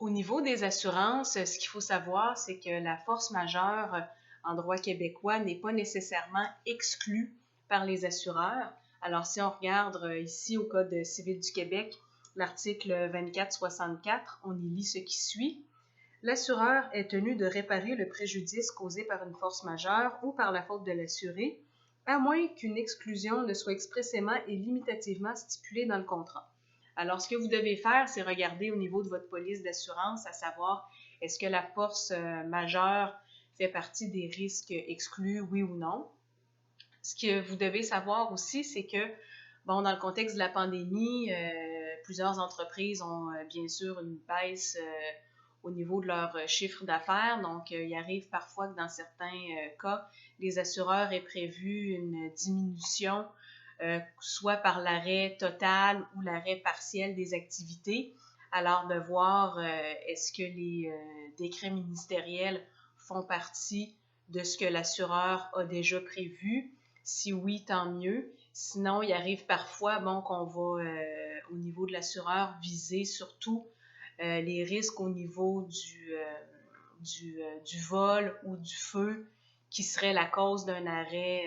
Au niveau des assurances, ce qu'il faut savoir, c'est que la force majeure en droit québécois n'est pas nécessairement exclue par les assureurs. Alors, si on regarde ici au Code civil du Québec, l'article 2464, on y lit ce qui suit. L'assureur est tenu de réparer le préjudice causé par une force majeure ou par la faute de l'assuré, à moins qu'une exclusion ne soit expressément et limitativement stipulée dans le contrat. Alors, ce que vous devez faire, c'est regarder au niveau de votre police d'assurance, à savoir, est-ce que la force majeure fait partie des risques exclus, oui ou non. Ce que vous devez savoir aussi, c'est que, bon, dans le contexte de la pandémie, plusieurs entreprises ont bien sûr une baisse au niveau de leur chiffre d'affaires. Donc, il arrive parfois que dans certains cas, les assureurs aient prévu une diminution, soit par l'arrêt total ou l'arrêt partiel des activités. Alors, de voir est-ce que les décrets ministériels font partie de ce que l'assureur a déjà prévu. Si oui, tant mieux. Sinon, il arrive parfois qu'on va, au niveau de l'assureur, viser surtout les risques au niveau du vol ou du feu qui serait la cause d'un arrêt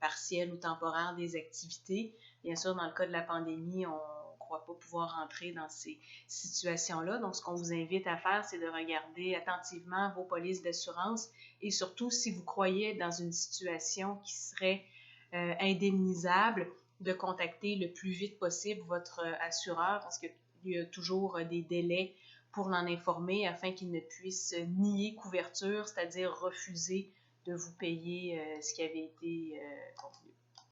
partiel ou temporaire des activités. Bien sûr, dans le cas de la pandémie, on ne croit pas pouvoir entrer dans ces situations-là. Donc, ce qu'on vous invite à faire, c'est de regarder attentivement vos polices d'assurance et surtout, si vous croyez dans une situation qui serait indemnisable, de contacter le plus vite possible votre assureur parce qu'il y a toujours des délais pour l'en informer afin qu'il ne puisse nier couverture, c'est-à-dire refuser de vous payer ce qui avait été contenu.